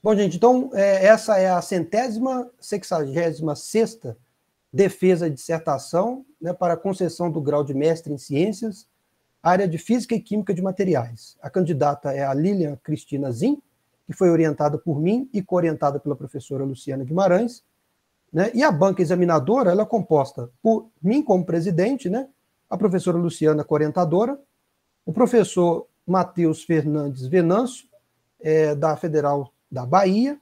Bom, gente, então, essa é a 166ª defesa de dissertação, né, para a concessão do grau de mestre em ciências, área de Física e Química de Materiais. A candidata é a Lilian Cristina Zin, que foi orientada por mim e co-orientada pela professora Luciana Guimarães, né, e a banca examinadora ela é composta por mim como presidente, né, a professora Luciana, co-orientadora, o professor Matheus Fernandes Venâncio, da Federal da Bahia,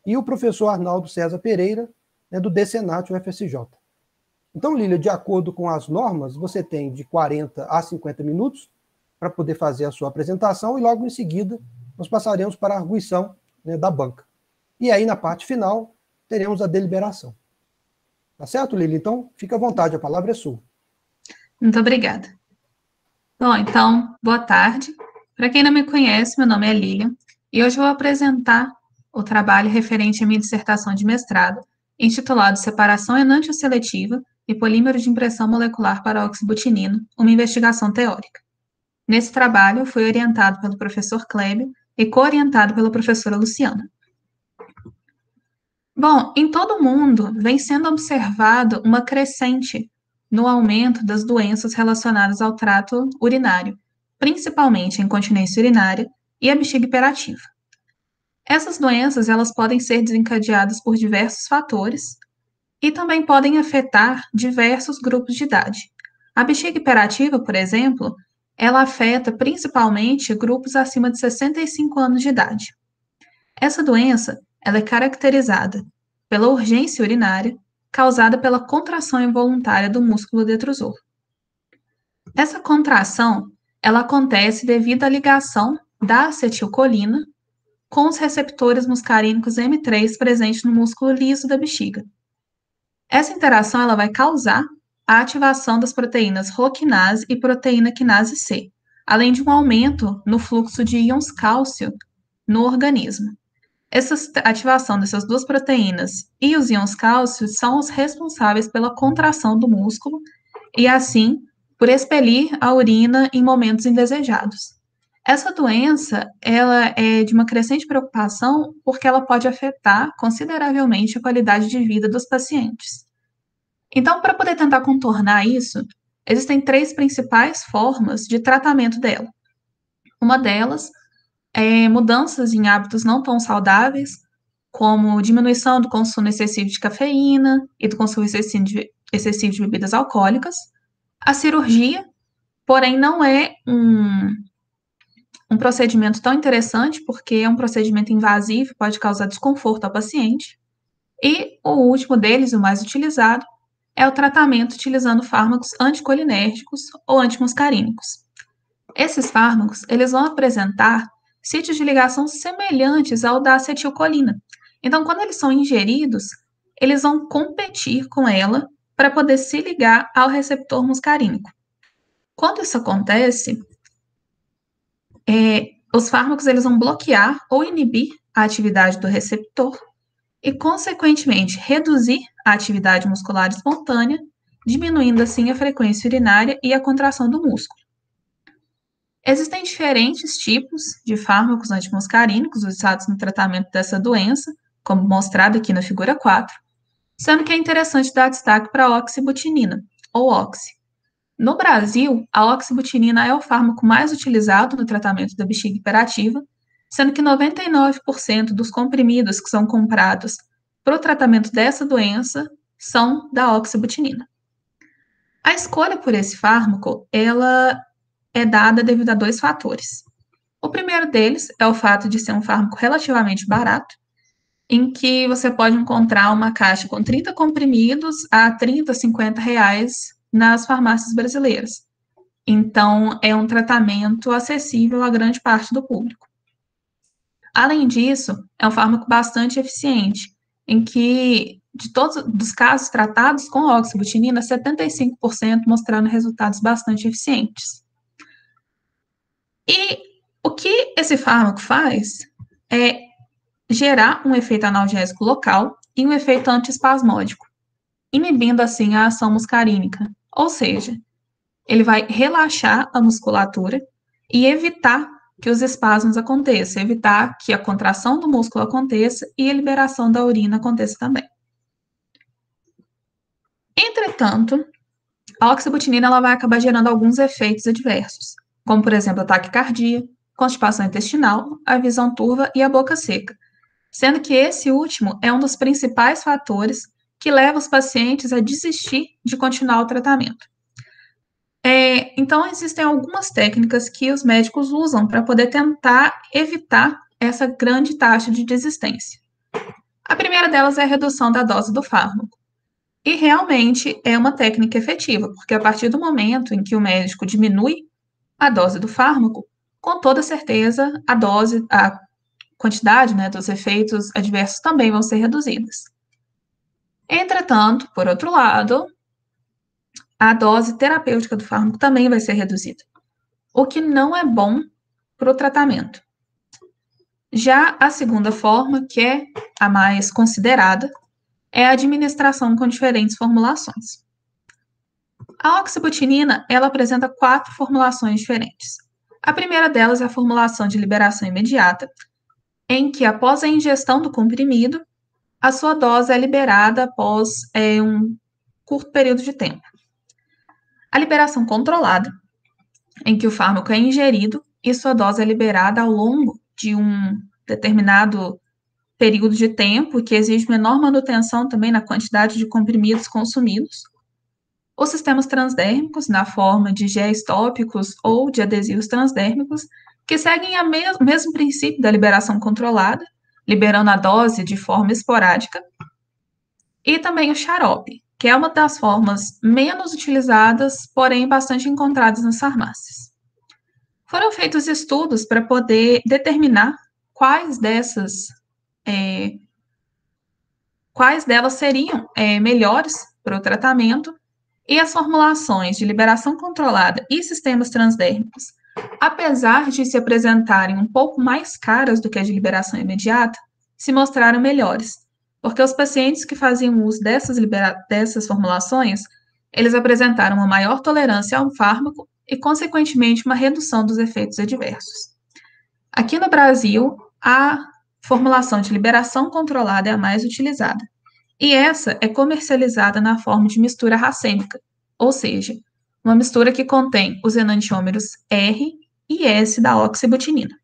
e o professor Arnaldo César Pereira, né, do DCNAT UFSJ. Então, Lília, de acordo com as normas, você tem de 40 a 50 minutos para poder fazer a sua apresentação e logo em seguida nós passaremos para a arguição, né, da banca. E aí, na parte final, teremos a deliberação. Tá certo, Lília? Então, fica à vontade, a palavra é sua. Muito obrigada. Bom, então, boa tarde. Para quem não me conhece, meu nome é Lilian, e hoje eu vou apresentar o trabalho referente à minha dissertação de mestrado, intitulado Separação enantioseletiva e polímero de impressão molecular para oxibutinino, uma investigação teórica. Nesse trabalho, eu fui orientado pelo professor Clébio e co-orientado pela professora Luciana. Bom, em todo o mundo, vem sendo observado uma crescente no aumento das doenças relacionadas ao trato urinário, principalmente a incontinência urinária e a bexiga hiperativa. Essas doenças elas podem ser desencadeadas por diversos fatores e também podem afetar diversos grupos de idade. A bexiga hiperativa, por exemplo, ela afeta principalmente grupos acima de 65 anos de idade. Essa doença ela é caracterizada pela urgência urinária causada pela contração involuntária do músculo detrusor. Essa contração ela acontece devido à ligação da acetilcolina com os receptores muscarínicos M3 presentes no músculo liso da bexiga. Essa interação ela vai causar a ativação das proteínas Rho-quinase e proteína quinase C, além de um aumento no fluxo de íons cálcio no organismo. Essa ativação dessas duas proteínas e os íons cálcio são os responsáveis pela contração do músculo e, assim, por expelir a urina em momentos indesejados. Essa doença, ela é de uma crescente preocupação porque ela pode afetar consideravelmente a qualidade de vida dos pacientes. Então, para poder tentar contornar isso, existem 3 principais formas de tratamento dela. Uma delas mudanças em hábitos não tão saudáveis, como diminuição do consumo excessivo de cafeína e do consumo excessivo de bebidas alcoólicas. A cirurgia, porém, não é um procedimento tão interessante, porque é um procedimento invasivo, pode causar desconforto ao paciente. E o último deles, o mais utilizado, é o tratamento utilizando fármacos anticolinérgicos ou antimuscarínicos. Esses fármacos, eles vão apresentar sítios de ligação semelhantes ao da acetilcolina. Então, quando eles são ingeridos, eles vão competir com ela para poder se ligar ao receptor muscarínico. Quando isso acontece, os fármacos eles vão bloquear ou inibir a atividade do receptor e, consequentemente, reduzir a atividade muscular espontânea, diminuindo assim a frequência urinária e a contração do músculo. Existem diferentes tipos de fármacos antimuscarínicos usados no tratamento dessa doença, como mostrado aqui na figura 4, sendo que é interessante dar destaque para a oxibutinina, ou oxi. No Brasil, a oxibutinina é o fármaco mais utilizado no tratamento da bexiga hiperativa, sendo que 99% dos comprimidos que são comprados para o tratamento dessa doença são da oxibutinina. A escolha por esse fármaco, ela é dada devido a 2 fatores. O primeiro deles é o fato de ser um fármaco relativamente barato, em que você pode encontrar uma caixa com 30 comprimidos a 30, 50 reais nas farmácias brasileiras. Então, é um tratamento acessível a grande parte do público. Além disso, é um fármaco bastante eficiente, em que, de todos os casos tratados com oxibutinina, 75% mostraram resultados bastante eficientes. E o que esse fármaco faz é gerar um efeito analgésico local e um efeito antiespasmódico, inibindo assim a ação muscarínica. Ou seja, ele vai relaxar a musculatura e evitar que os espasmos aconteçam, evitar que a contração do músculo aconteça e a liberação da urina aconteça também. Entretanto, a oxibutinina ela vai acabar gerando alguns efeitos adversos, como, por exemplo, a taquicardia, constipação intestinal, a visão turva e a boca seca, sendo que esse último é um dos principais fatores que leva os pacientes a desistir de continuar o tratamento. Então, existem algumas técnicas que os médicos usam para poder tentar evitar essa grande taxa de desistência. A primeira delas é a redução da dose do fármaco. E realmente é uma técnica efetiva, porque a partir do momento em que o médico diminui a dose do fármaco, com toda certeza a quantidade, né, dos efeitos adversos também vão ser reduzidas. Entretanto, por outro lado, a dose terapêutica do fármaco também vai ser reduzida, o que não é bom para o tratamento. Já a segunda forma, que é a mais considerada, é a administração com diferentes formulações. A oxibutinina, ela apresenta 4 formulações diferentes. A primeira delas é a formulação de liberação imediata, em que após a ingestão do comprimido, a sua dose é liberada após um curto período de tempo. A liberação controlada, em que o fármaco é ingerido e sua dose é liberada ao longo de um determinado período de tempo, que exige menor manutenção também na quantidade de comprimidos consumidos. Os sistemas transdérmicos, na forma de géis tópicos ou de adesivos transdérmicos, que seguem o mesmo princípio da liberação controlada, liberando a dose de forma esporádica. E também o xarope, que é uma das formas menos utilizadas, porém bastante encontradas nas farmácias. Foram feitos estudos para poder determinar quais delas seriam melhores para o tratamento, e as formulações de liberação controlada e sistemas transdérmicos, apesar de se apresentarem um pouco mais caras do que a de liberação imediata, se mostraram melhores, porque os pacientes que faziam uso dessas formulações, eles apresentaram uma maior tolerância ao fármaco e, consequentemente, uma redução dos efeitos adversos. Aqui no Brasil, a formulação de liberação controlada é a mais utilizada, e essa é comercializada na forma de mistura racêmica, ou seja, uma mistura que contém os enantiômeros R e S da oxibutinina.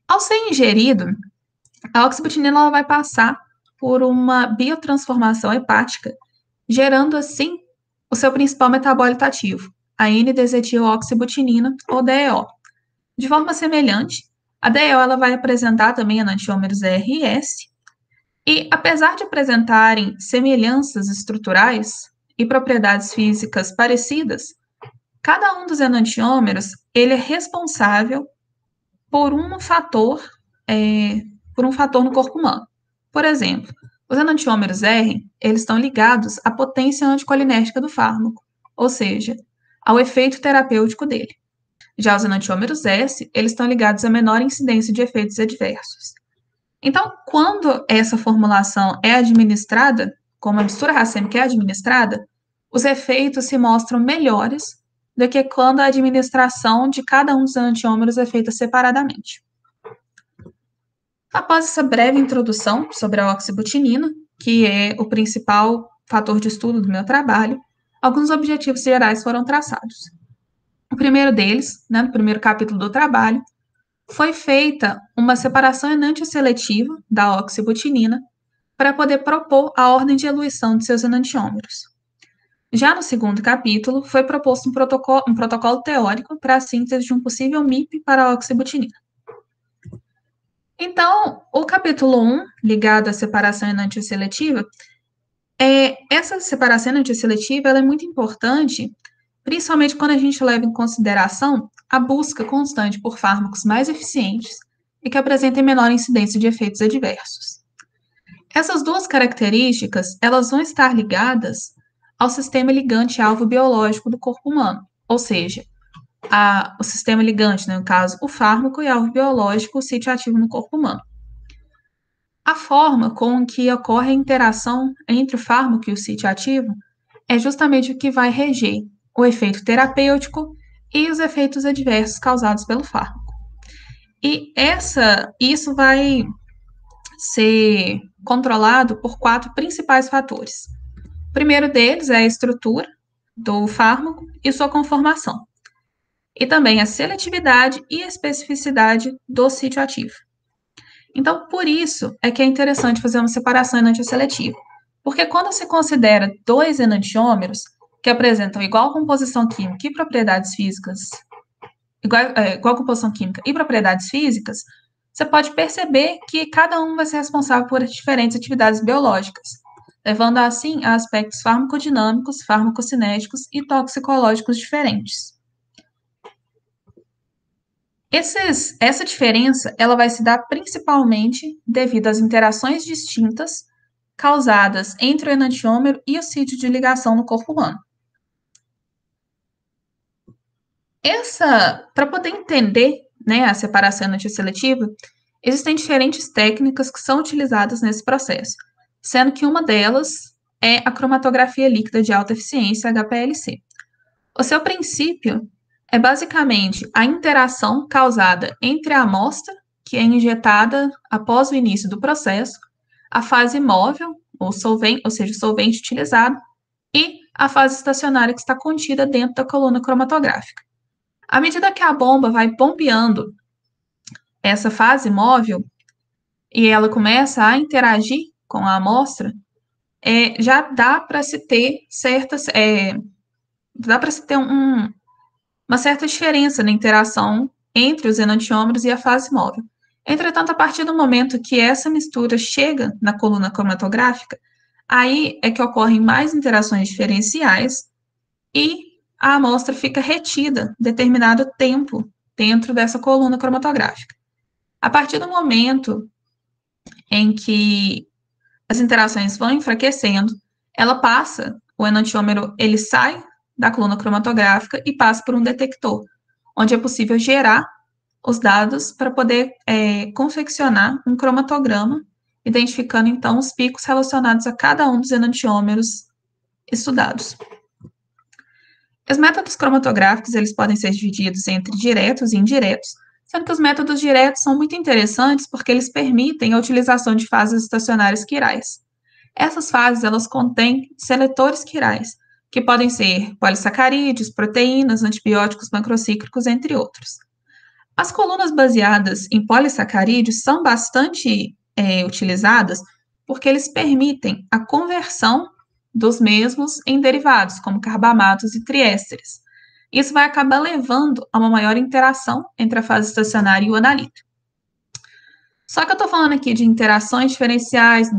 Ao ser ingerido, a oxibutinina ela vai passar por uma biotransformação hepática, gerando assim o seu principal metabólito ativo, a N-desetioxibutinina, ou DEO. De forma semelhante, a DEO ela vai apresentar também enantiômeros R e S, e apesar de apresentarem semelhanças estruturais e propriedades físicas parecidas, cada um dos enantiômeros ele é responsável por um fator no corpo humano. Por exemplo, os enantiômeros R, eles estão ligados à potência anticolinérgica do fármaco, ou seja, ao efeito terapêutico dele. Já os enantiômeros S, eles estão ligados à menor incidência de efeitos adversos. Então, quando essa formulação é administrada, como a mistura racêmica é administrada, os efeitos se mostram melhores do que quando a administração de cada um dos enantiômeros é feita separadamente. Após essa breve introdução sobre a oxibutinina, que é o principal fator de estudo do meu trabalho, alguns objetivos gerais foram traçados. O primeiro deles, no primeiro capítulo do trabalho, foi feita uma separação enantioseletiva da oxibutinina para poder propor a ordem de eluição de seus enantiômeros. Já no segundo capítulo, foi proposto um protocolo teórico para a síntese de um possível MIP para a oxibutinina. Então, o capítulo 1, ligado à separação enantioseletiva, essa separação enantioseletiva ela é muito importante, principalmente quando a gente leva em consideração a busca constante por fármacos mais eficientes e que apresentem menor incidência de efeitos adversos. Essas duas características, elas vão estar ligadas ao sistema ligante-alvo biológico do corpo humano, ou seja, o sistema ligante, no caso, o fármaco e alvo biológico, o sítio ativo no corpo humano. A forma com que ocorre a interação entre o fármaco e o sítio ativo é justamente o que vai reger o efeito terapêutico e os efeitos adversos causados pelo fármaco. E isso vai ser controlado por 4 principais fatores. O primeiro deles é a estrutura do fármaco e sua conformação, e também a seletividade e a especificidade do sítio ativo. Então, por isso é que é interessante fazer uma separação enantioseletiva, porque quando se considera 2 enantiômeros que apresentam igual composição química e propriedades físicas, igual composição química e propriedades físicas, você pode perceber que cada um vai ser responsável por diferentes atividades biológicas, levando assim a aspectos farmacodinâmicos, farmacocinéticos e toxicológicos diferentes. Essa diferença ela vai se dar principalmente devido às interações distintas causadas entre o enantiômero e o sítio de ligação no corpo humano. Para poder entender, né, a separação enantioseletiva, existem diferentes técnicas que são utilizadas nesse processo, sendo que uma delas é a cromatografia líquida de alta eficiência, HPLC. O seu princípio é basicamente a interação causada entre a amostra, que é injetada após o início do processo, a fase móvel, ou seja, o solvente utilizado, e a fase estacionária que está contida dentro da coluna cromatográfica. À medida que a bomba vai bombeando essa fase móvel e ela começa a interagir com a amostra, já dá para se ter uma certa diferença na interação entre os enantiômeros e a fase móvel. Entretanto, a partir do momento que essa mistura chega na coluna cromatográfica, aí é que ocorrem mais interações diferenciais e a amostra fica retida determinado tempo dentro dessa coluna cromatográfica. A partir do momento em que as interações vão enfraquecendo, o enantiômero ele sai da coluna cromatográfica e passa por um detector, onde é possível gerar os dados para poder confeccionar um cromatograma, identificando então os picos relacionados a cada um dos enantiômeros estudados. Os métodos cromatográficos eles podem ser divididos entre diretos e indiretos, sendo que os métodos diretos são muito interessantes porque eles permitem a utilização de fases estacionárias quirais. Essas fases elas contêm seletores quirais, que podem ser polissacarídeos, proteínas, antibióticos macrocíclicos, entre outros. As colunas baseadas em polissacarídeos são bastante utilizadas porque eles permitem a conversão dos mesmos em derivados, como carbamatos e triésteres. Isso vai acabar levando a uma maior interação entre a fase estacionária e o analito. Só que eu estou falando aqui de interações diferenciais,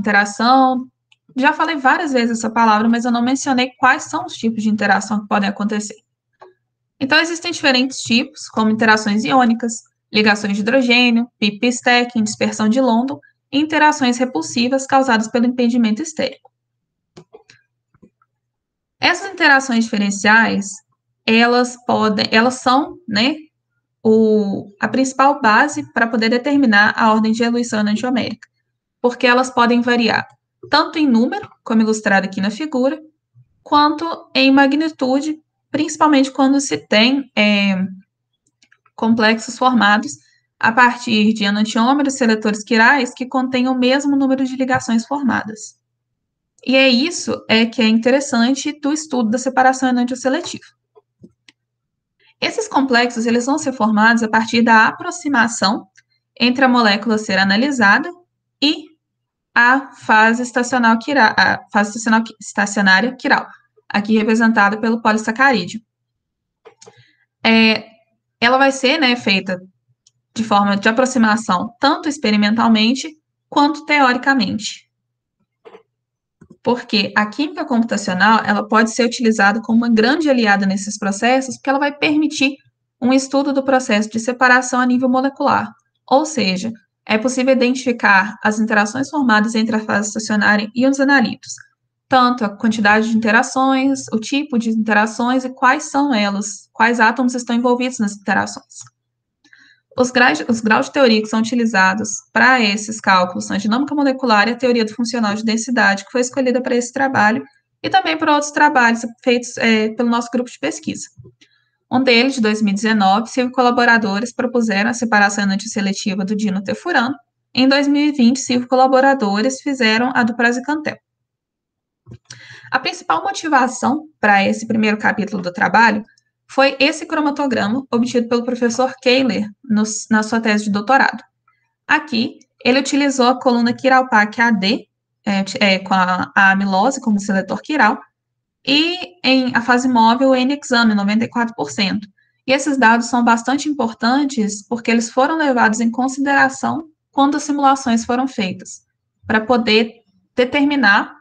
já falei várias vezes essa palavra, mas eu não mencionei quais são os tipos de interação que podem acontecer. Então, existem diferentes tipos, como interações iônicas, ligações de hidrogênio, pi-pi-stacking, dispersão de London e interações repulsivas causadas pelo impedimento estérico. Essas interações diferenciais, elas são, né, a principal base para poder determinar a ordem de eluição enantiomérica, porque elas podem variar tanto em número, como ilustrado aqui na figura, quanto em magnitude, principalmente quando se tem complexos formados a partir de enantiômeros seletores quirais que contêm o mesmo número de ligações formadas. E isso que é interessante do estudo da separação enantioseletiva. Esses complexos eles vão ser formados a partir da aproximação entre a molécula a ser analisada e a fase estacionária quiral, aqui representada pelo polissacarídeo. Ela vai ser, né, feita de forma de aproximação tanto experimentalmente quanto teoricamente. Porque a química computacional ela pode ser utilizada como uma grande aliada nesses processos, porque ela vai permitir um estudo do processo de separação a nível molecular. Ou seja, é possível identificar as interações formadas entre a fase estacionária e os analitos, tanto a quantidade de interações, o tipo de interações e quais são elas, quais átomos estão envolvidos nas interações. Os graus de teoria que são utilizados para esses cálculos são a dinâmica molecular e a teoria do funcional de densidade, que foi escolhida para esse trabalho, e também para outros trabalhos feitos pelo nosso grupo de pesquisa. Um deles, de 2019, 5 colaboradores propuseram a separação enantioseletiva do dinotefurano. Em 2020, 5 colaboradores fizeram a do praziquantel. A principal motivação para esse primeiro capítulo do trabalho foi esse cromatograma obtido pelo professor Kehler na sua tese de doutorado. Aqui, ele utilizou a coluna Chiralpac AD, com a amilose como seletor chiral, e em a fase móvel, o N-exame, 94%. E esses dados são bastante importantes porque eles foram levados em consideração quando as simulações foram feitas, para poder determinar,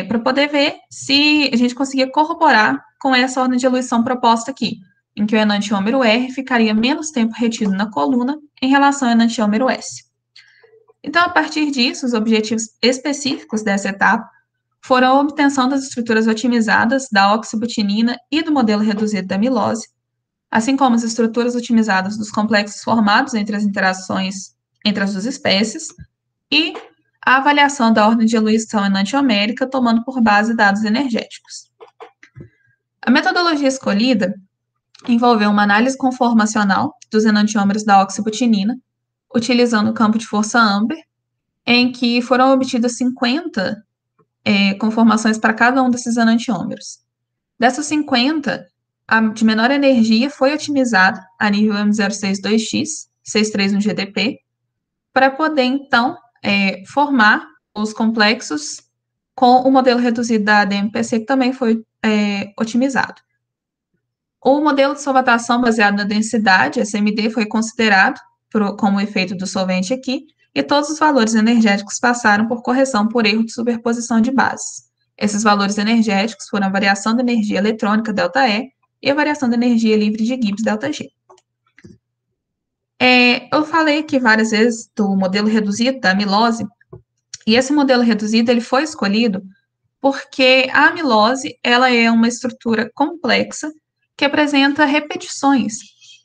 para poder ver se a gente conseguia corroborar com essa ordem de eluição proposta aqui, em que o enantiômero R ficaria menos tempo retido na coluna em relação ao enantiômero S. Então, a partir disso, os objetivos específicos dessa etapa foram a obtenção das estruturas otimizadas da oxibutinina e do modelo reduzido da amilose, assim como as estruturas otimizadas dos complexos formados entre as interações entre as duas espécies, e a avaliação da ordem de eluição enantiomérica, tomando por base dados energéticos. A metodologia escolhida envolveu uma análise conformacional dos enantiômeros da oxibutinina, utilizando o campo de força Amber, em que foram obtidas 50 conformações para cada um desses enantiômeros. Dessas 50, a de menor energia foi otimizada a nível M062X, 63 no GDP, para poder, então, formar os complexos com o modelo reduzido da ADMPC, que também foi otimizado. O modelo de solvatação baseado na densidade, SMD, foi considerado como efeito do solvente aqui, e todos os valores energéticos passaram por correção por erro de superposição de bases. Esses valores energéticos foram a variação da energia eletrônica, ΔE, e a variação da energia livre de Gibbs, ΔG. Eu falei aqui várias vezes do modelo reduzido da amilose, e esse modelo reduzido ele foi escolhido porque a amilose ela é uma estrutura complexa que apresenta repetições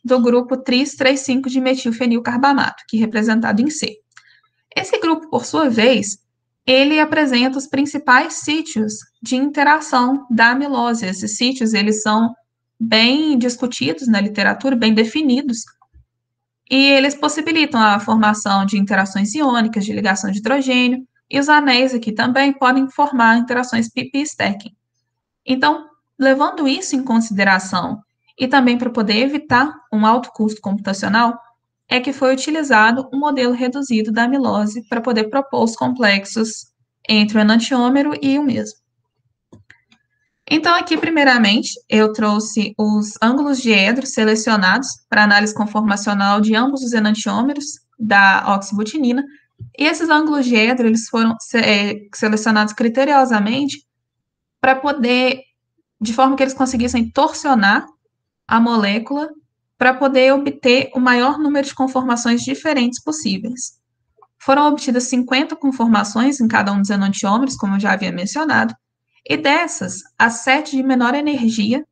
do grupo tris-3,5 de metilfenilcarbamato, que é representado em C. Esse grupo, por sua vez, ele apresenta os principais sítios de interação da amilose. Esses sítios, eles são bem discutidos na literatura, bem definidos, e eles possibilitam a formação de interações iônicas, de ligação de hidrogênio, e os anéis aqui também podem formar interações pi-pi-stacking. Então, levando isso em consideração, e também para poder evitar um alto custo computacional, é que foi utilizado um modelo reduzido da amilose para poder propor os complexos entre o enantiômero e o mesmo. Então, aqui, primeiramente, eu trouxe os ângulos de Edro selecionados para análise conformacional de ambos os enantiômeros da oxibutinina, e esses ângulos de Edro, eles foram selecionados criteriosamente para poder, de forma que eles conseguissem torsionar a molécula para poder obter o maior número de conformações diferentes possíveis. Foram obtidas 50 conformações em cada um dos enantiômeros, como eu já havia mencionado, e dessas, as 5 de menor energia,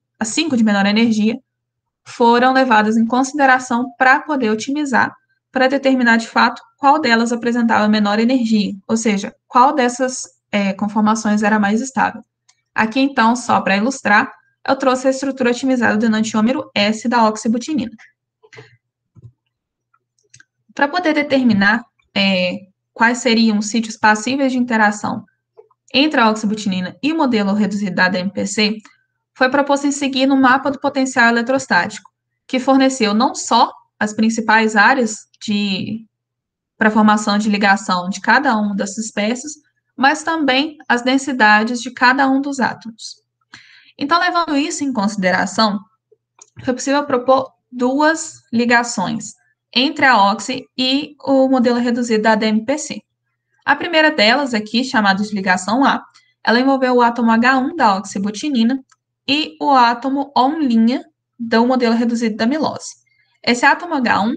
foram levadas em consideração para poder otimizar, para determinar de fato qual delas apresentava menor energia, ou seja, qual dessas conformações era mais estável. Aqui, então, só para ilustrar, eu trouxe a estrutura otimizada do enantiômero S da oxibutinina. Para poder determinar quais seriam os sítios passíveis de interação entre a oxibutinina e o modelo reduzido da ADMPC, foi proposto em seguir no mapa do potencial eletrostático, que forneceu não só as principais áreas para formação de ligação de cada uma dessas espécies, mas também as densidades de cada um dos átomos. Então, levando isso em consideração, foi possível propor 2 ligações entre a oxi e o modelo reduzido da ADMPC. A primeira delas, aqui, chamada de ligação A, ela envolveu o átomo H1 da oxibutinina e o átomo O' do modelo reduzido da amilose. Esse átomo H1,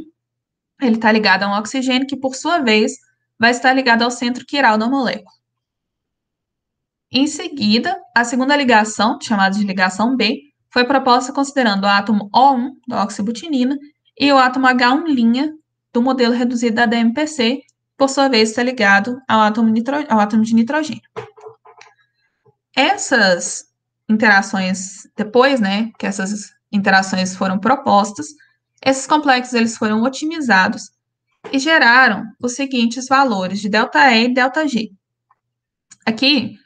ele está ligado a um oxigênio que, por sua vez, vai estar ligado ao centro quiral da molécula. Em seguida, a segunda ligação, chamada de ligação B, foi proposta considerando o átomo O1 da oxibutinina e o átomo H1' do modelo reduzido da ADMPC, por sua vez, está ligado ao átomo de nitrogênio. Essas interações, depois, que essas interações foram propostas, esses complexos eles foram otimizados e geraram os seguintes valores de ΔE e ΔG. Aqui,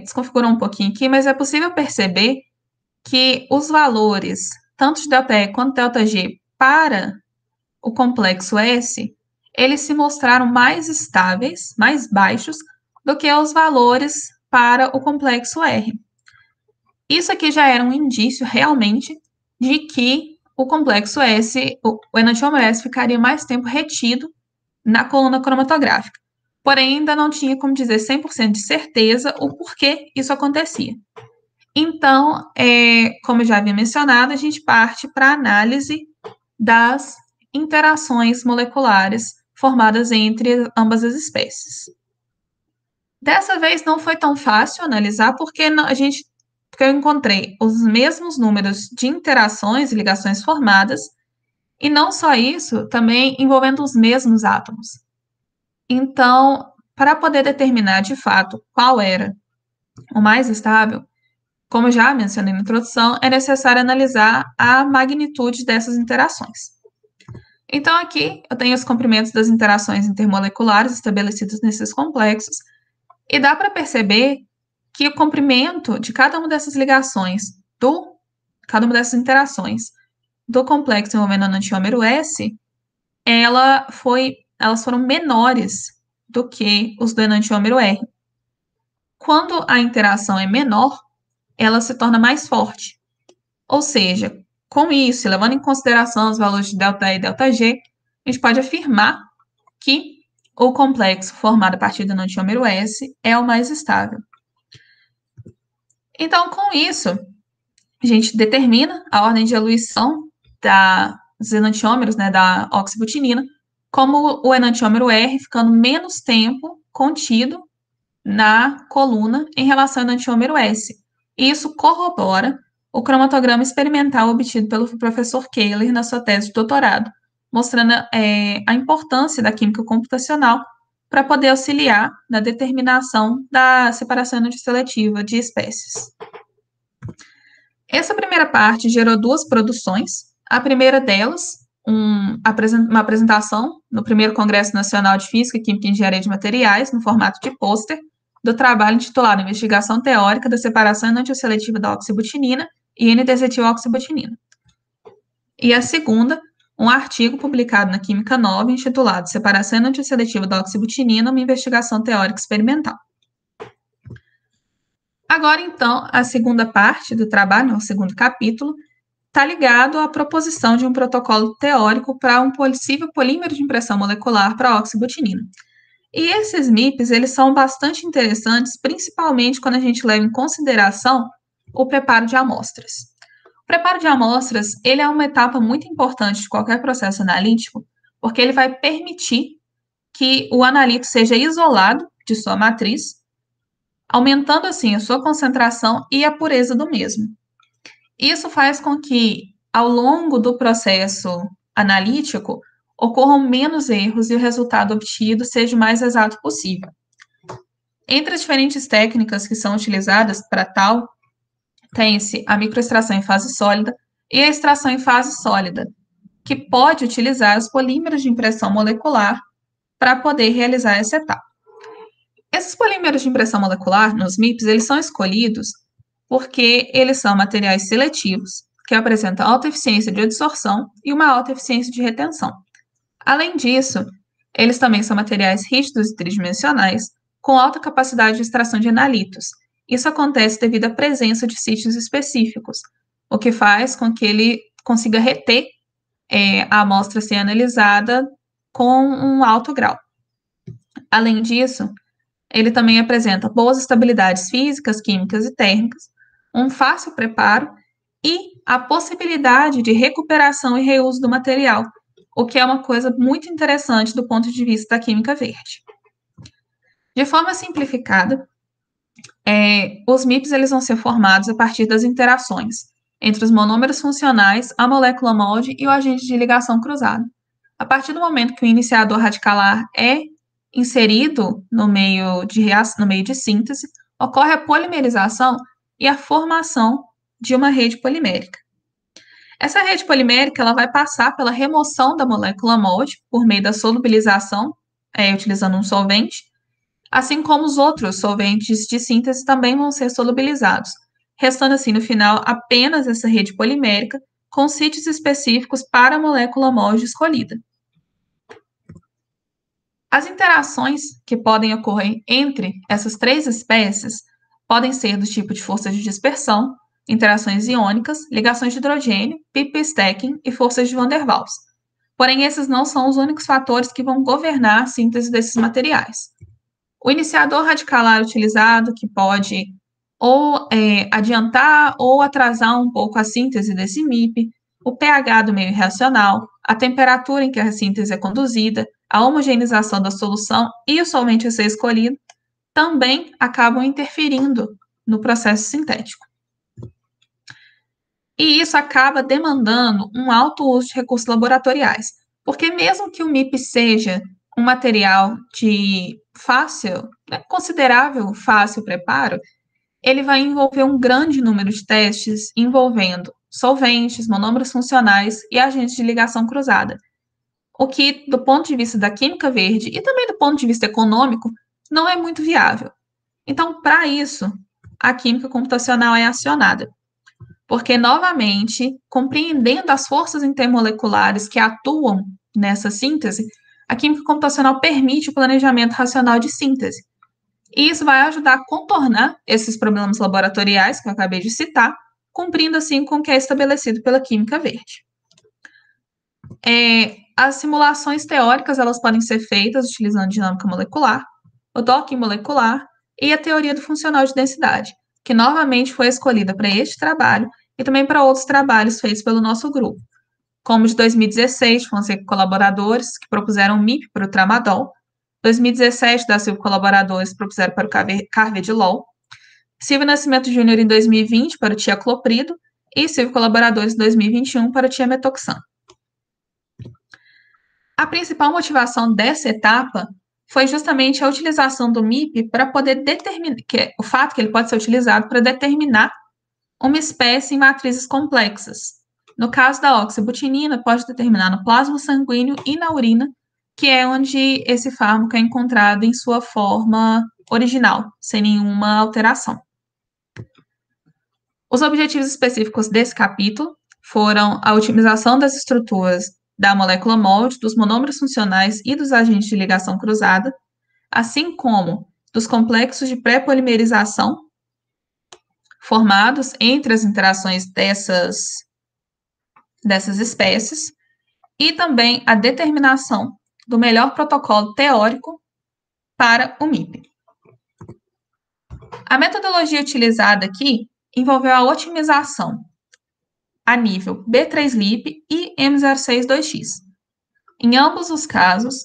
desconfigurou um pouquinho aqui, mas é possível perceber que os valores, tanto de ΔE quanto ΔG, para o complexo S, eles se mostraram mais estáveis, mais baixos, do que os valores para o complexo R. Isso aqui já era um indício, realmente, de que o complexo S, o enantiômero S, ficaria mais tempo retido na coluna cromatográfica. Porém, ainda não tinha como dizer 100% de certeza o porquê isso acontecia. Então, como eu já havia mencionado, a gente parte para a análise das interações moleculares formadas entre ambas as espécies. Dessa vez não foi tão fácil analisar, porque eu encontrei os mesmos números de interações e ligações formadas, e não só isso, também envolvendo os mesmos átomos. Então, para poder determinar de fato qual era o mais estável, como eu já mencionei na introdução, é necessário analisar a magnitude dessas interações. Então, aqui eu tenho os comprimentos das interações intermoleculares estabelecidos nesses complexos, e dá para perceber que o comprimento de cada uma dessas ligações, cada uma dessas interações do complexo envolvendo o enantiômero S, elas foram menores do que os do enantiômero R. Quando a interação é menor, ela se torna mais forte. Ou seja, com isso, levando em consideração os valores de ΔE e ΔG, a gente pode afirmar que o complexo formado a partir do enantiômero S é o mais estável. Então, com isso, a gente determina a ordem de eluição dos enantiômeros, da oxibutinina, como o enantiômero R ficando menos tempo contido na coluna em relação ao enantiômero S. E isso corrobora o cromatograma experimental obtido pelo professor Kähler na sua tese de doutorado, mostrando a importância da química computacional para poder auxiliar na determinação da separação seletiva de espécies. Essa primeira parte gerou duas produções. A primeira delas, uma apresentação no primeiro Congresso Nacional de Física, Química e Engenharia de Materiais, no formato de pôster, do trabalho intitulado Investigação Teórica da Separação Enantioseletiva da Oxibutinina e N-desetil-oxibutinina. E a segunda, um artigo publicado na Química Nova, intitulado Separação Enantioseletiva da Oxibutinina, uma investigação teórica experimental. Agora, então, a segunda parte do trabalho, o segundo capítulo, está ligado à proposição de um protocolo teórico para um possível polímero de impressão molecular para a oxibutinina. E esses MIPs, eles são bastante interessantes, principalmente quando a gente leva em consideração o preparo de amostras. O preparo de amostras, ele é uma etapa muito importante de qualquer processo analítico, porque ele vai permitir que o analito seja isolado de sua matriz, aumentando assim a sua concentração e a pureza do mesmo. Isso faz com que, ao longo do processo analítico, ocorram menos erros e o resultado obtido seja o mais exato possível. Entre as diferentes técnicas que são utilizadas para tal, tem-se a microextração em fase sólida e a extração em fase sólida, que pode utilizar os polímeros de impressão molecular para poder realizar essa etapa. Esses polímeros de impressão molecular, nos MIPs, eles são escolhidos porque eles são materiais seletivos, que apresentam alta eficiência de adsorção e uma alta eficiência de retenção. Além disso, eles também são materiais rígidos e tridimensionais, com alta capacidade de extração de analitos. Isso acontece devido à presença de sítios específicos, o que faz com que ele consiga reter a amostra a ser analisada com um alto grau. Além disso, ele também apresenta boas estabilidades físicas, químicas e térmicas, um fácil preparo e a possibilidade de recuperação e reuso do material, o que é uma coisa muito interessante do ponto de vista da química verde. De forma simplificada, os MIPs eles vão ser formados a partir das interações entre os monômeros funcionais, a molécula molde e o agente de ligação cruzado. A partir do momento que o iniciador radicalar é inserido no meio de síntese, ocorre a polimerização e a formação de uma rede polimérica. Essa rede polimérica ela vai passar pela remoção da molécula molde por meio da solubilização, utilizando um solvente, assim como os outros solventes de síntese também vão ser solubilizados, restando assim no final apenas essa rede polimérica com sítios específicos para a molécula molde escolhida. As interações que podem ocorrer entre essas três espécies podem ser do tipo de força de dispersão, interações iônicas, ligações de hidrogênio, pipa-stacking e forças de Van der Waals. Porém, esses não são os únicos fatores que vão governar a síntese desses materiais. O iniciador radicalar utilizado, que pode ou adiantar ou atrasar um pouco a síntese desse MIP, o pH do meio reacional, a temperatura em que a síntese é conduzida, a homogeneização da solução e o solvente a ser escolhido, também acabam interferindo no processo sintético. E isso acaba demandando um alto uso de recursos laboratoriais, porque mesmo que o MIP seja um material de considerável fácil preparo, ele vai envolver um grande número de testes envolvendo solventes, monômeros funcionais e agentes de ligação cruzada, o que, do ponto de vista da química verde e também do ponto de vista econômico, não é muito viável. Então, para isso, a química computacional é acionada, porque, novamente, compreendendo as forças intermoleculares que atuam nessa síntese, a química computacional permite o planejamento racional de síntese. E isso vai ajudar a contornar esses problemas laboratoriais que eu acabei de citar, cumprindo assim com o que é estabelecido pela química verde. As simulações teóricas elas podem ser feitas utilizando dinâmica molecular, o docking molecular e a teoria do funcional de densidade, que novamente foi escolhida para este trabalho e também para outros trabalhos feitos pelo nosso grupo, como de 2016, Fonseca e colaboradores, que propuseram o MIP para o tramadol, 2017, da Silva e colaboradores propuseram para o carvedilol, Silvio Nascimento Júnior em 2020 para o tiacloprido e Silvio e colaboradores em 2021 para o tiametoxan. A principal motivação dessa etapa foi justamente a utilização do MIP para poder determinar, o fato que ele pode ser utilizado para determinar uma espécie em matrizes complexas. No caso da oxibutinina, pode determinar no plasma sanguíneo e na urina, que é onde esse fármaco é encontrado em sua forma original, sem nenhuma alteração. Os objetivos específicos desse capítulo foram a otimização das estruturas da molécula molde, dos monômeros funcionais e dos agentes de ligação cruzada, assim como dos complexos de pré-polimerização formados entre as interações dessas espécies, e também a determinação do melhor protocolo teórico para o MIP. A metodologia utilizada aqui envolveu a otimização a nível B3LIP e M062X. Em ambos os casos,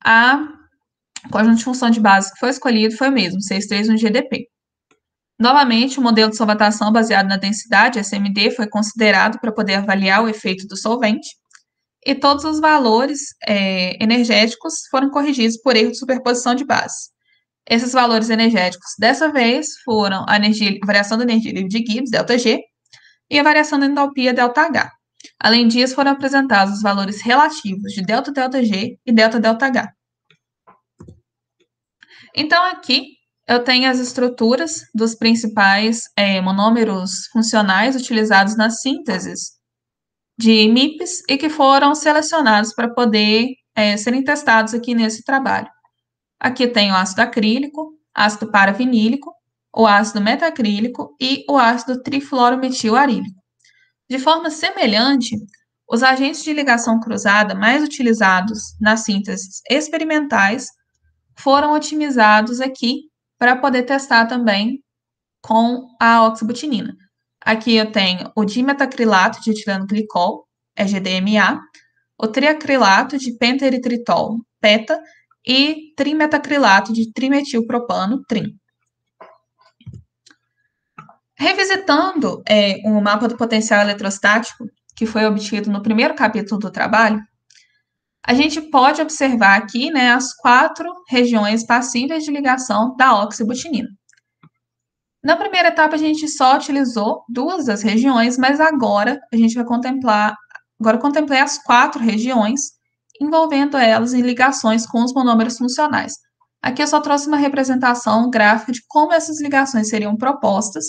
a conjunto de função de base que foi escolhido foi o mesmo, 631GDP. Novamente, o modelo de solvatação baseado na densidade, SMD, foi considerado para poder avaliar o efeito do solvente, e todos os valores energéticos foram corrigidos por erro de superposição de base. Esses valores energéticos, dessa vez, foram a variação da energia livre de Gibbs, ΔG, e a variação da entalpia, ΔH. Além disso, foram apresentados os valores relativos de ΔΔG e ΔΔH. Então, aqui, eu tenho as estruturas dos principais monômeros funcionais utilizados nas sínteses de MIPs e que foram selecionados para poder serem testados aqui nesse trabalho. Aqui tem o ácido acrílico, ácido paravinílico, o ácido metacrílico e o ácido trifluorometilarílico. De forma semelhante, os agentes de ligação cruzada mais utilizados nas sínteses experimentais foram otimizados aqui para poder testar também com a oxibutinina. Aqui eu tenho o dimetacrilato de etileno glicol, GDMA, o triacrilato de pentaeritritol, PETA, e trimetacrilato de trimetilpropano, TRIM. Revisitando o mapa do potencial eletrostático, que foi obtido no primeiro capítulo do trabalho, a gente pode observar aqui as 4 regiões passíveis de ligação da oxibutinina. Na primeira etapa, a gente só utilizou 2 das regiões, mas agora a gente vai contemplar. Agora eu contemplei as 4 regiões, envolvendo elas em ligações com os monômeros funcionais. Aqui eu só trouxe uma representação gráfica de como essas ligações seriam propostas,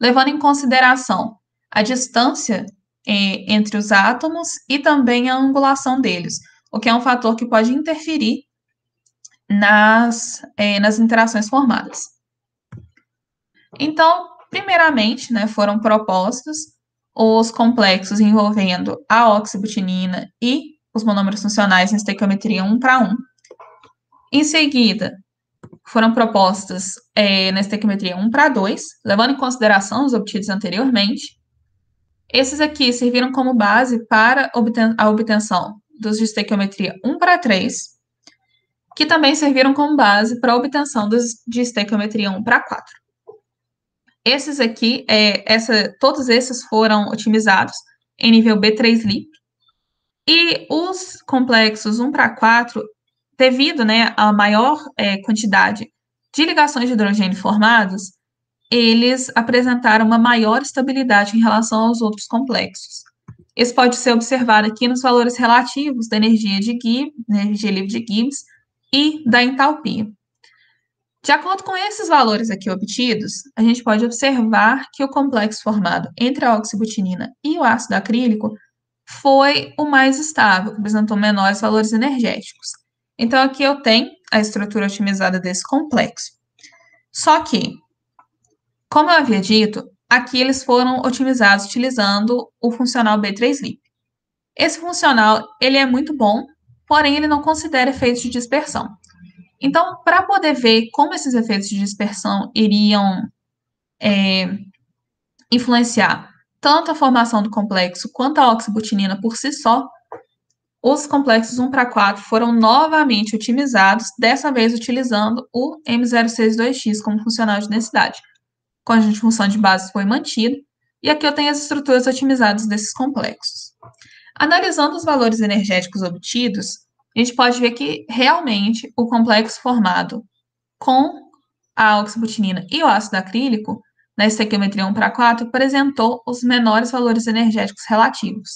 levando em consideração a distância entre os átomos e também a angulação deles, o que é um fator que pode interferir nas interações formadas. Então, primeiramente, né, foram propostos os complexos envolvendo a oxibutinina e os monômeros funcionais em estequiometria 1 para 1. Em seguida, foram propostas na estequiometria 1 para 2, levando em consideração os obtidos anteriormente. Esses aqui serviram como base para a obtenção dos de estequiometria 1 para 3, que também serviram como base para a obtenção dos de estequiometria 1 para 4. Esses aqui, todos esses foram otimizados em nível B3LIP, e os complexos 1 para 4, devido, né, à maior quantidade de ligações de hidrogênio formadas, eles apresentaram uma maior estabilidade em relação aos outros complexos. Isso pode ser observado aqui nos valores relativos da energia de Gibbs, energia livre de Gibbs, e da entalpia. De acordo com esses valores aqui obtidos, a gente pode observar que o complexo formado entre a oxibutinina e o ácido acrílico foi o mais estável, que apresentou menores valores energéticos. Então, aqui eu tenho a estrutura otimizada desse complexo. Só que, como eu havia dito, aqui eles foram otimizados utilizando o funcional B3LIP. Esse funcional, ele é muito bom, porém ele não considera efeitos de dispersão. Então, para poder ver como esses efeitos de dispersão iriam influenciar tanto a formação do complexo quanto a oxibutinina por si só, os complexos 1 para 4 foram novamente otimizados, dessa vez utilizando o M062X como funcional de densidade. O conjunto de função de base foi mantido, e aqui eu tenho as estruturas otimizadas desses complexos. Analisando os valores energéticos obtidos, a gente pode ver que realmente o complexo formado com a oxibutinina e o ácido acrílico, na estequiometria 1 para 4, apresentou os menores valores energéticos relativos.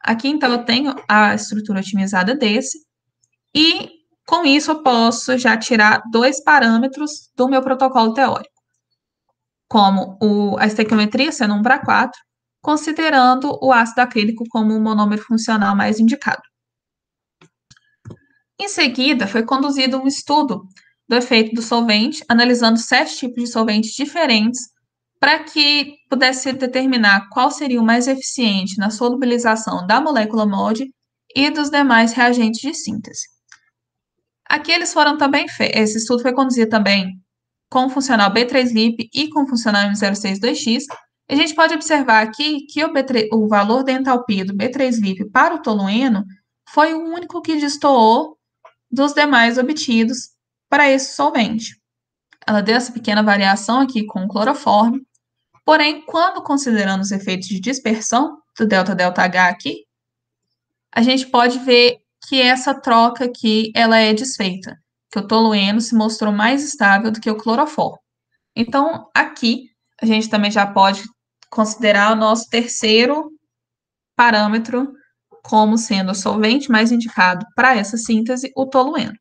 Aqui, então, eu tenho a estrutura otimizada desse, e com isso eu posso já tirar 2 parâmetros do meu protocolo teórico, como a estequiometria sendo 1 para 4, considerando o ácido acrílico como o monômero funcional mais indicado. Em seguida, foi conduzido um estudo do efeito do solvente, analisando 7 tipos de solventes diferentes, para que pudesse determinar qual seria o mais eficiente na solubilização da molécula molde e dos demais reagentes de síntese. Aqui eles foram também esse estudo foi conduzido também com o funcional B3LIP e com o funcional M062X. A gente pode observar aqui que o valor da entalpia do B3LIP para o tolueno foi o único que destoou dos demais obtidos para esse solvente. Ela deu essa pequena variação aqui com o cloroforme, porém, quando considerando os efeitos de dispersão do delta-delta-H aqui, a gente pode ver que essa troca aqui, ela é desfeita, que o tolueno se mostrou mais estável do que o cloroforme. Então, aqui, a gente também já pode considerar o nosso terceiro parâmetro como sendo o solvente mais indicado para essa síntese, o tolueno.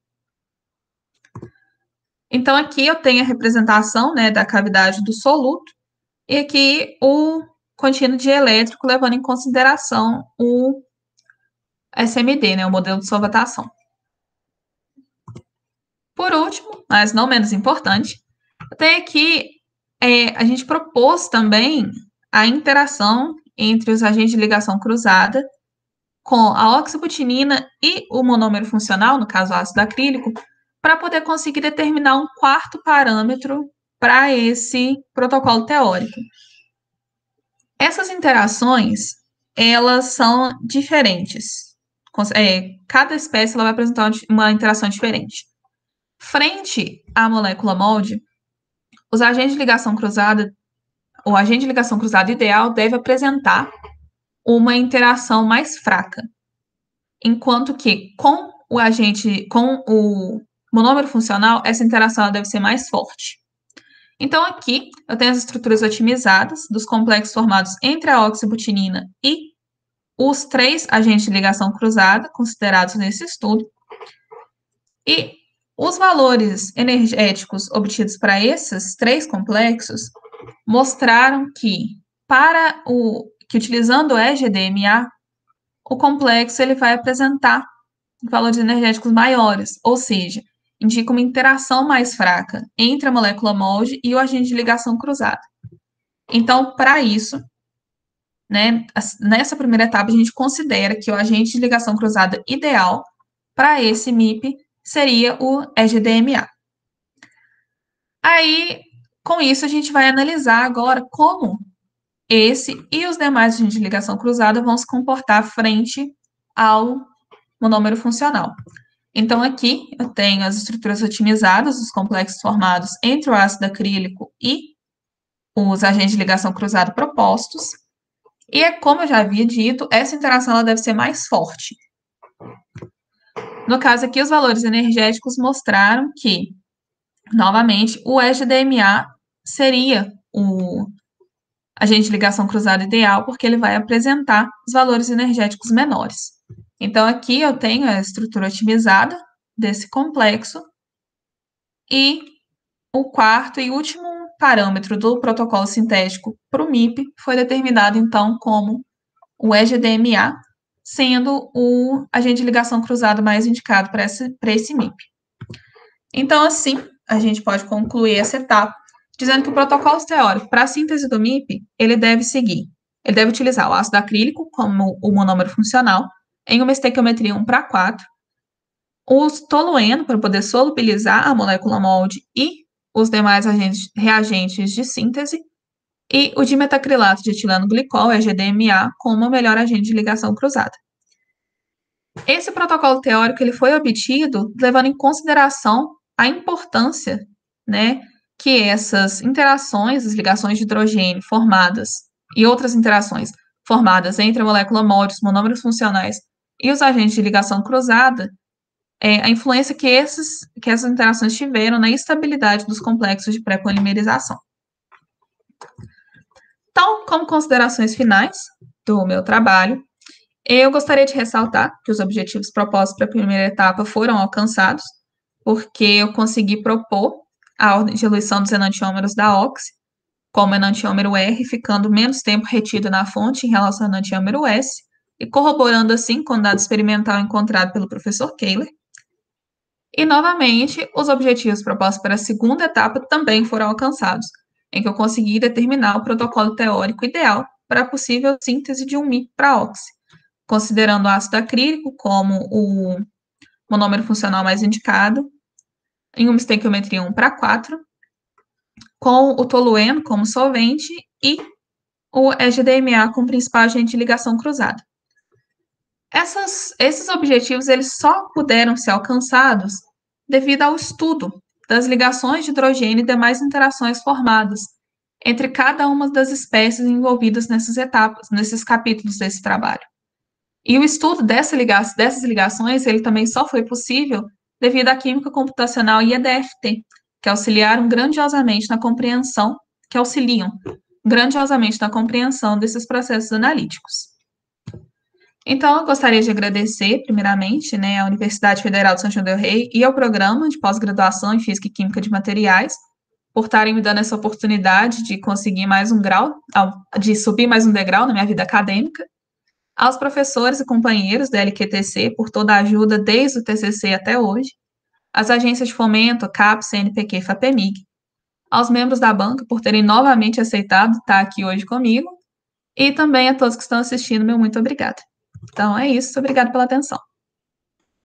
Então, aqui eu tenho a representação, né, da cavidade do soluto, e aqui o contínuo dielétrico, levando em consideração o SMD, né, o modelo de solvatação. Por último, mas não menos importante, eu tenho aqui, a gente propôs também a interação entre os agentes de ligação cruzada com a oxibutinina e o monômero funcional, no caso o ácido acrílico, para poder conseguir determinar um quarto parâmetro para esse protocolo teórico. Essas interações, elas são diferentes. Cada espécie ela vai apresentar uma interação diferente. Frente à molécula molde, os agentes de ligação cruzada, o agente de ligação cruzada ideal deve apresentar uma interação mais fraca, enquanto que com o monômero funcional, essa interação deve ser mais forte. Então, aqui, eu tenho as estruturas otimizadas dos complexos formados entre a oxibutinina e os 3 agentes de ligação cruzada considerados nesse estudo. E os valores energéticos obtidos para esses 3 complexos mostraram que, utilizando o EGDMA, o complexo ele vai apresentar valores energéticos maiores, ou seja, indica uma interação mais fraca entre a molécula molde e o agente de ligação cruzada. Então, para isso, né, nessa primeira etapa, a gente considera que o agente de ligação cruzada ideal para esse MIP seria o EGDMA. Aí, com isso, a gente vai analisar agora como esse e os demais agentes de ligação cruzada vão se comportar frente ao monômero funcional. Então, aqui eu tenho as estruturas otimizadas dos complexos formados entre o ácido acrílico e os agentes de ligação cruzada propostos. E, como eu já havia dito, essa interação ela deve ser mais forte. No caso aqui, os valores energéticos mostraram que, novamente, o EGDMA seria o agente de ligação cruzada ideal, porque ele vai apresentar os valores energéticos menores. Então, aqui eu tenho a estrutura otimizada desse complexo e o quarto e último parâmetro do protocolo sintético para o MIP foi determinado, então, como o EGDMA, sendo o agente de ligação cruzada mais indicado para esse MIP. Então, assim, a gente pode concluir essa etapa dizendo que o protocolo teórico para a síntese do MIP, ele deve utilizar o ácido acrílico como o monômero funcional, em uma estequiometria 1:4, o tolueno para poder solubilizar a molécula molde e os demais reagentes de síntese, e o dimetacrilato de etileno glicol, EGDMA, como o melhor agente de ligação cruzada. Esse protocolo teórico ele foi obtido levando em consideração a importância, né, que essas interações, as ligações de hidrogênio formadas e outras interações formadas entre a molécula molde, os monômeros funcionais e os agentes de ligação cruzada, a influência que essas interações tiveram na estabilidade dos complexos de pré-polimerização. Então, como considerações finais do meu trabalho, eu gostaria de ressaltar que os objetivos propostos para a primeira etapa foram alcançados, porque eu consegui propor a ordem de diluição dos enantiômeros da oxi, como enantiômero R, ficando menos tempo retido na fonte em relação ao enantiômero S, e corroborando assim com o dado experimental encontrado pelo professor Kehler. E, novamente, os objetivos propostos para a segunda etapa também foram alcançados, em que eu consegui determinar o protocolo teórico ideal para a possível síntese de um MIP para oxi, considerando o ácido acrílico como o monômero funcional mais indicado, em uma estequiometria 1:4, com o tolueno como solvente e o EGDMA como principal agente de ligação cruzada. Esses objetivos eles só puderam ser alcançados devido ao estudo das ligações de hidrogênio e demais interações formadas entre cada uma das espécies envolvidas nessas etapas, nesses capítulos desse trabalho. E o estudo dessas ligações, ele também só foi possível devido à química computacional e EDFT, que auxiliam grandiosamente na compreensão desses processos analíticos. Então, eu gostaria de agradecer, primeiramente, né, à Universidade Federal de São João del Rei e ao Programa de Pós-Graduação em Física e Química de Materiais, por estarem me dando essa oportunidade de conseguir mais um grau, de subir mais um degrau na minha vida acadêmica, aos professores e companheiros da LQTC por toda a ajuda desde o TCC até hoje, às agências de fomento, CAPES, CNPq e FAPEMIG, aos membros da banca por terem novamente aceitado estar aqui hoje comigo, e também a todos que estão assistindo, meu muito obrigada. Então, é isso. Obrigada pela atenção.